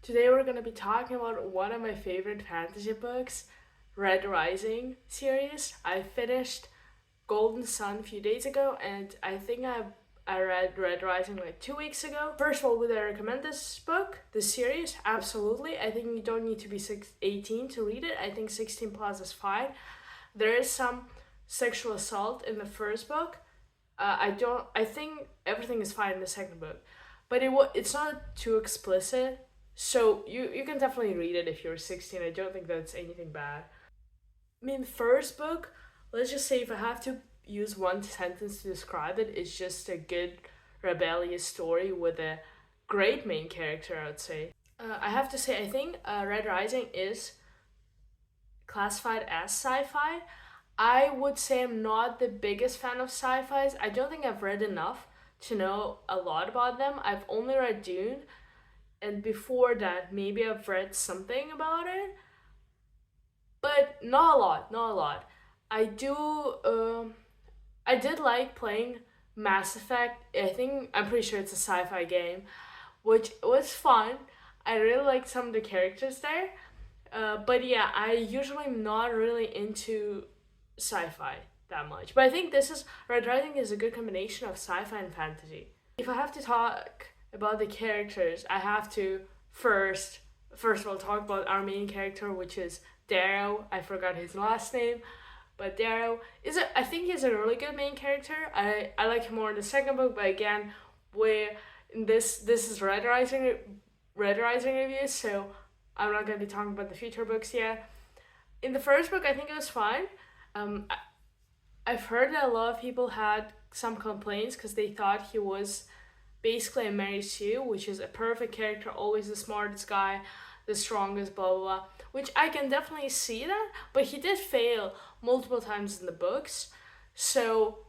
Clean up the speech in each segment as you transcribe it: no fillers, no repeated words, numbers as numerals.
Today we're going to be talking about one of my favorite fantasy books, Red Rising series. I finished Golden Sun a few days ago, and I think I read Red Rising like 2 weeks ago. First of all, would I recommend this book, this series? Absolutely. I think you don't need to be 18 to read it. I think 16 plus is fine. There is some sexual assault in the first book. I think everything is fine in the second book, but it's not too explicit. So you can definitely read it if you're 16. I don't think that's anything bad. I mean, first book, let's just say if I have to use one sentence to describe it, it's just a good rebellious story with a great main character, I would say. I have to say, I think Red Rising is classified as sci-fi. I would say I'm not the biggest fan of sci-fis. I don't think I've read enough to know a lot about them. I've only read Dune, and before that, maybe I've read something about it, but not a lot. Not a lot. I do. I did like playing Mass Effect. I'm pretty sure it's a sci-fi game, which was fun. I really liked some of the characters there. But yeah, I usually am not really into sci-fi that much. But I think this is Red Rising is a good combination of sci-fi and fantasy. If I have to talk about the characters, I have to first first of all talk about our main character, which is Darrow. I forgot his last name, but Darrow is a I think he's a really good main character. I like him more in the second book, but again, where this is Red Rising reviews, so I'm not gonna be talking about the future books yet. In the first book, I think it was fine. Um, I've heard that a lot of people had some complaints because they thought he was basically a Mary Sue, which is a perfect character, always the smartest guy, the strongest, blah blah blah. Which I can definitely see that, but he did fail multiple times in the books. So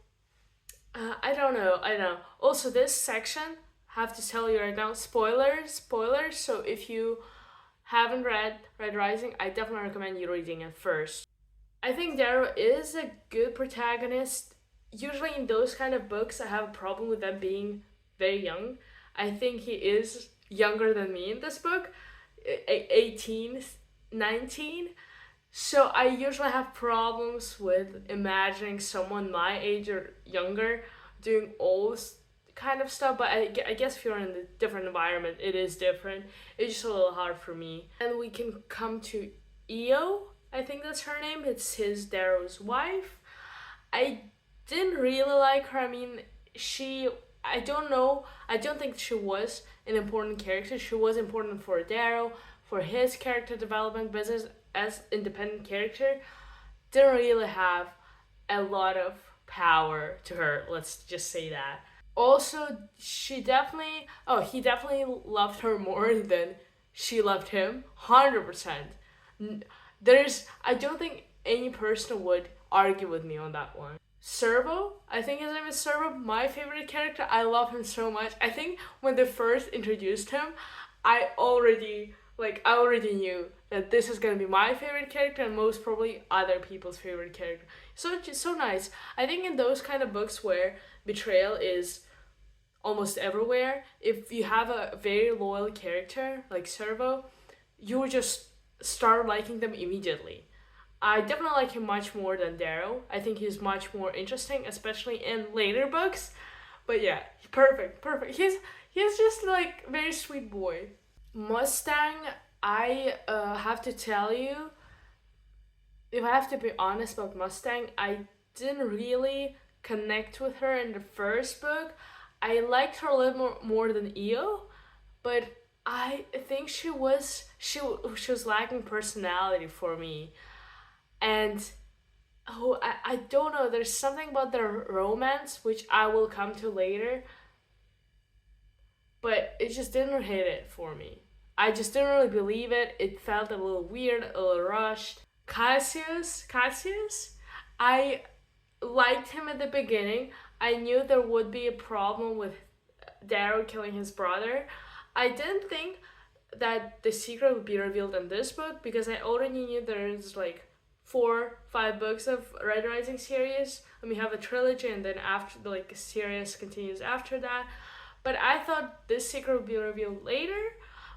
I don't know. I don't know. Also, this section have to tell you right now, spoilers. So if you haven't read Red Rising, I definitely recommend you reading it first. I think Darrow is a good protagonist. Usually in those kind of books, I have a problem with them being very young. I think he is younger than me in this book, 18, 19. So I usually have problems with imagining someone my age or younger doing all this kind of stuff. But I guess if you're in a different environment, it is different. It's just a little hard for me. And we can come to Io. I think that's her name. It's his Darrow's wife. I didn't really like her. I mean, she. I don't know. I don't think she was an important character. She was important for Darrow, for his character development, but as independent character, didn't really have a lot of power to her. Let's just say that. Also, he definitely loved her more than she loved him. 100%. I don't think any person would argue with me on that one. Servo, I think his name is Servo, my favorite character. I love him so much. I think when they first introduced him, I already knew that this is gonna be my favorite character and most probably other people's favorite character. So it's just so nice. I think in those kind of books where betrayal is almost everywhere, if you have a very loyal character like Servo, you will just start liking them immediately. I definitely like him much more than Darrow. I think he's much more interesting, especially in later books. But yeah, perfect. He's just like very sweet boy. Mustang, I have to tell you, if I have to be honest about Mustang, I didn't really connect with her in the first book. I liked her a little more than Io, but I think she was lacking personality for me. And I don't know, there's something about their romance which I will come to later, but it just didn't hit it for me. I just didn't really believe it. It felt a little weird, a little rushed. Cassius, I liked him at the beginning. I knew there would be a problem with Darrow killing his brother. I didn't think that the secret would be revealed in this book because I already knew there's like 4, 5 books of Red Rising series, and we have a trilogy, and then after like a series continues after that. But I thought this secret would be revealed later.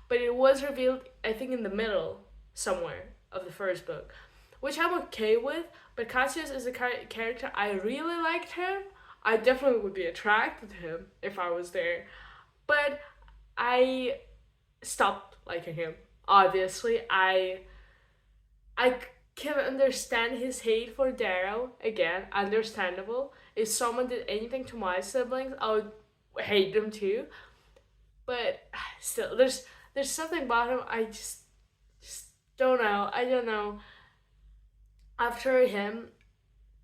but it was revealed, I think, in the middle somewhere of the first book, which I'm okay with. But Cassius is a character, I really liked him. I definitely would be attracted to him if I was there. But I stopped liking him. Obviously, I can understand his hate for Darrow. Again, understandable. If someone did anything to my siblings, I would hate them too. But still, there's something about him. I just don't know. I don't know. After him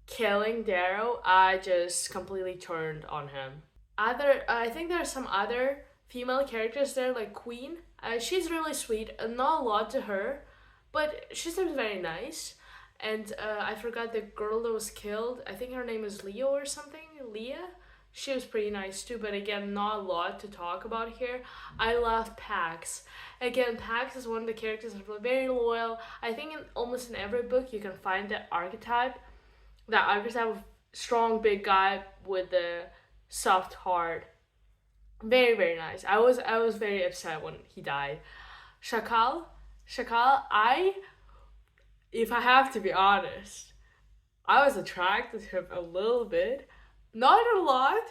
killing Darrow, I just completely turned on him. I think there are some other female characters there, like Queen. She's really sweet. Not a lot to her, but she seems very nice. And I forgot the girl that was killed. I think her name is Leo or something. Leah. She was pretty nice too, but again, not a lot to talk about here. I love Pax. Again, Pax is one of the characters that's very loyal. I think in almost in every book you can find that archetype of strong big guy with the soft heart. Very very nice. I was very upset when he died. Shakal, Shakal. If I have to be honest, I was attracted to him a little bit, not a lot,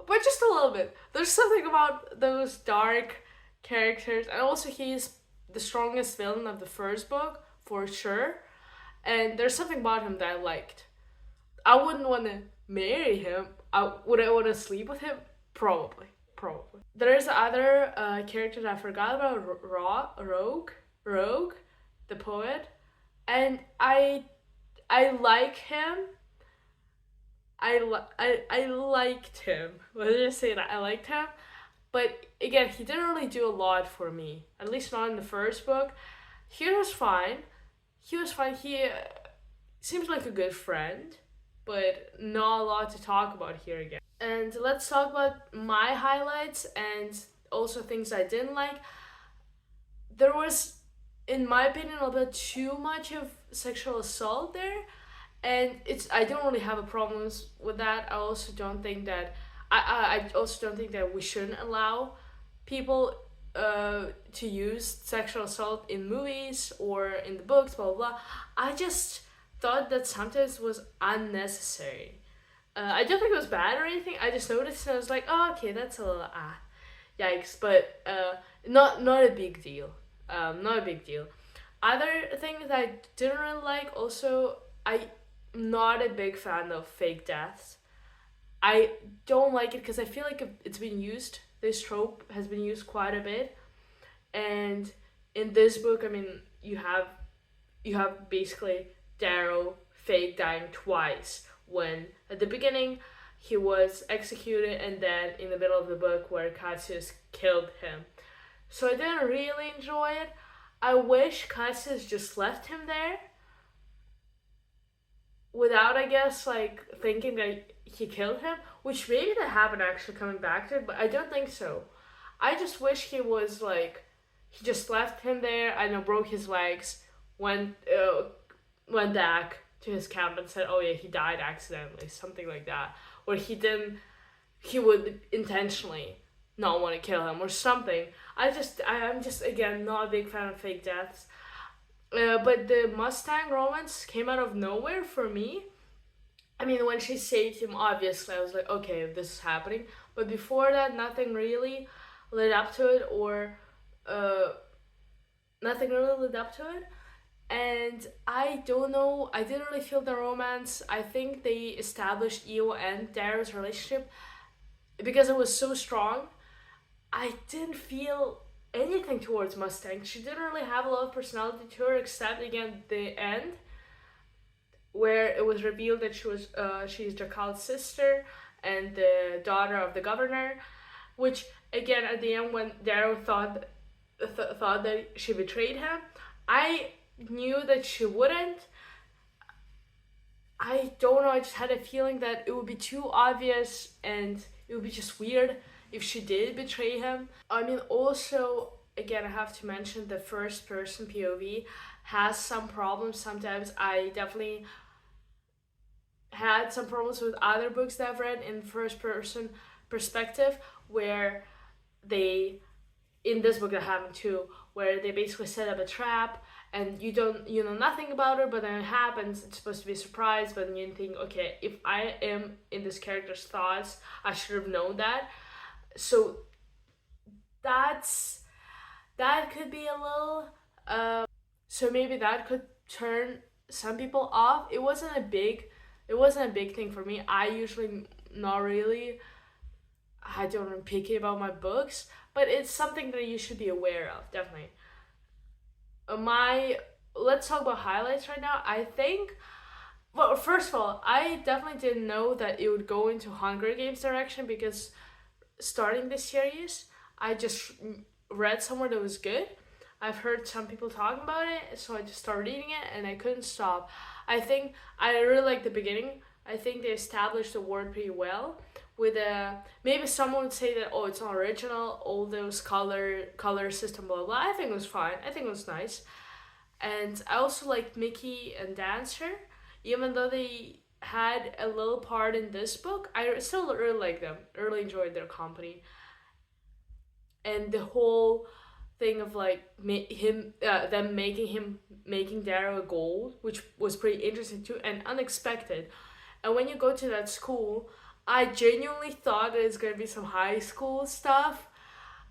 but just a little bit. There's something about those dark characters, and also he's the strongest villain of the first book for sure. And there's something about him that I liked. I wouldn't want to marry him. Would I want to sleep with him? Probably, probably. There's other characters I forgot about. Rogue, the poet, and I like him. I liked him. Let's just say that I liked him. But again, he didn't really do a lot for me. At least not in the first book. He was fine. He was fine. He seems like a good friend, but not a lot to talk about here again. And let's talk about my highlights and also things I didn't like. There was, in my opinion, a little bit too much of sexual assault there, and I don't really have a problems with that. I also don't think that I also don't think that we shouldn't allow people to use sexual assault in movies or in the books, blah blah blah. I just thought that sometimes was unnecessary. I don't think it was bad or anything. I just noticed and I was like, oh okay, that's a little yikes, but not a big deal. Not a big deal. Other things that I didn't really like, also, I'm not a big fan of fake deaths. I don't like it because I feel like it's been used. This trope has been used quite a bit, and in this book, I mean, you have basically Darrow fake dying twice. When at the beginning he was executed, and then in the middle of the book where Cassius killed him. So I didn't really enjoy it. I wish Cassius just left him there without, I guess, like thinking that he killed him, which maybe that happened actually coming back to it, but I don't think so. I just wish he was like, he just left him there. I know, broke his legs, went back to his camp and said, "Oh yeah, he died accidentally," something like that, or he would intentionally not want to kill him or something. I'm just again not a big fan of fake deaths. But the Mustang romance came out of nowhere for me. I mean, when she saved him, obviously I was like, okay, this is happening. But before that, nothing really led up to it, or nothing really led up to it. And I don't know, I didn't really feel the romance. I think they established Io and Darrow's relationship because it was so strong. I didn't feel anything towards Mustang. She didn't really have a lot of personality to her, except again the end, where it was revealed that she's Jakal's sister and the daughter of the governor. Which again, at the end, when Darrow thought that she betrayed him, I knew that she wouldn't. I don't know. I just had a feeling that it would be too obvious and it would be just weird if she did betray him. I mean, also, again, I have to mention the first person POV has some problems. Sometimes I definitely had some problems with other books that I've read in first person perspective, where they, in this book that happened too, where they basically set up a trap and you know nothing about it, but then it happens. It's supposed to be a surprise, but then you think, okay, if I am in this character's thoughts, I should have known that. So that's that could be a little so maybe that could turn some people off. It wasn't a big thing for me. I usually not really, I don't am picky about my books, but it's something that you should be aware of, definitely. My Let's talk about highlights right now. I think, well, first of all, I definitely didn't know that it would go into Hunger Games direction, because starting this series, I just read somewhere that was good. I've heard some people talking about it, so I just started reading it and I couldn't stop. I think I really like the beginning. I think they established the world pretty well. With a maybe someone would say that, oh, it's not original, all those color system, blah blah blah. I think it was fine. I think it was nice. And I also liked Mickey and Dancer, even though they had a little part in this book. I still really like them. Really enjoyed their company, and the whole thing of like them making Darrow a gold, which was pretty interesting too and unexpected. And when you go to that school, I genuinely thought it's gonna be some high school stuff.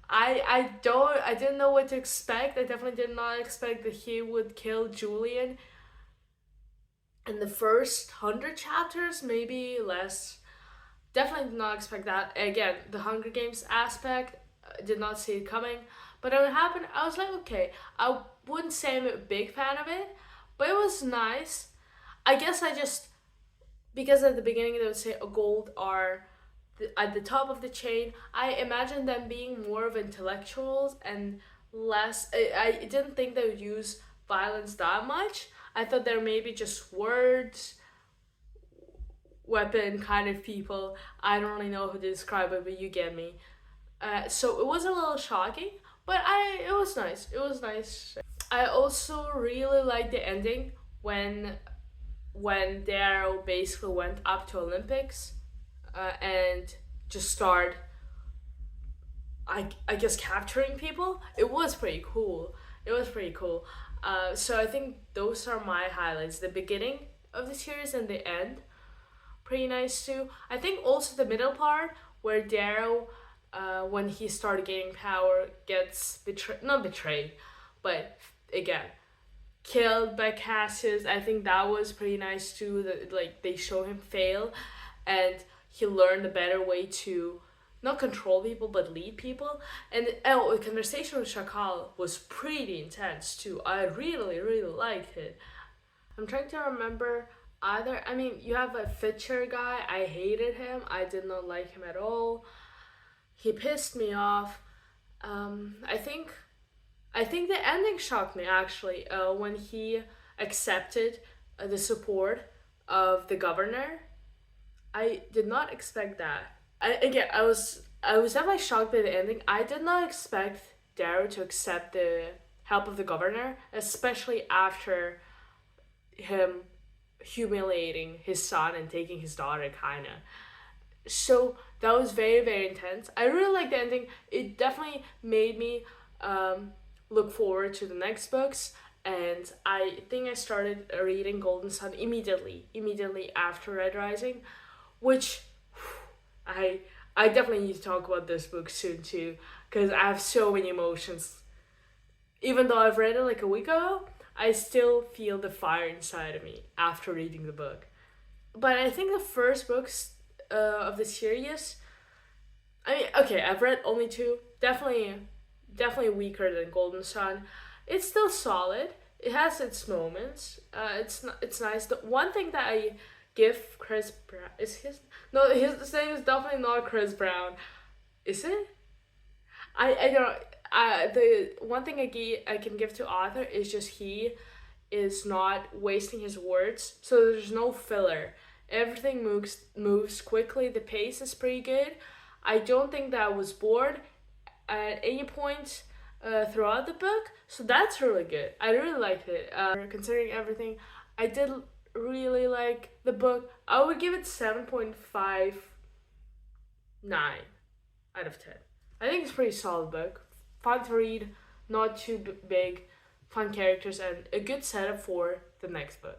I didn't know what to expect. I definitely did not expect that he would kill Julian in the first 100 chapters, maybe less. Definitely did not expect that. Again, the Hunger Games aspect, did not see it coming. But when it happened, I was like, okay. I wouldn't say I'm a big fan of it, but it was nice. I guess I just, because at the beginning they would say a gold are at the top of the chain, I imagine them being more of intellectuals and less. I didn't think they would use violence that much. I thought they were maybe just words, weapon kind of people. I don't really know how to describe it, but you get me. So it was a little shocking, but it was nice. It was nice. I also really liked the ending when Darrow basically went up to Olympics, and just started, I guess, capturing people. It was pretty cool. It was pretty cool. So I think those are my highlights: the beginning of the series and the end. Pretty nice too. I think also the middle part where Darrow, when he started gaining power, gets betrayed. Not betrayed, but again killed by Cassius. I think that was pretty nice too. That like they show him fail, and he learned a better way to not control people but lead people. And oh, the conversation with Shakal was pretty intense too. I really really liked it. I'm trying to remember either. I mean, you have a Fitcher guy. I hated him. I did not like him at all. He pissed me off. I think the ending shocked me actually. When he accepted the support of the governor, I did not expect that. I was definitely shocked by the ending. I did not expect Darrow to accept the help of the governor, especially after him humiliating his son and taking his daughter, kinda. So that was very very intense. I really liked the ending. It definitely made me look forward to the next books. And I think I started reading Golden Sun immediately after Red Rising, which I I definitely need to talk about this book soon too, because I have so many emotions. Even though I've read it like a week ago, I still feel the fire inside of me after reading the book. But I think the first books of the series, I mean, okay, I've read only two. Definitely weaker than Golden Sun. It's still solid. It has its moments. It's nice. The one thing that I give Chris Brown is his no his name is definitely not Chris Brown, is it? I don't. The one thing I can give to Arthur is just he is not wasting his words, so there's no filler. Everything moves quickly. The pace is pretty good. I don't think that I was bored at any point throughout the book, so that's really good. I really liked it. Considering everything, I did really like the book. I would give it 7.59 out of 10. I think it's a pretty solid book. Fun to read, not too big, fun characters, and a good setup for the next book.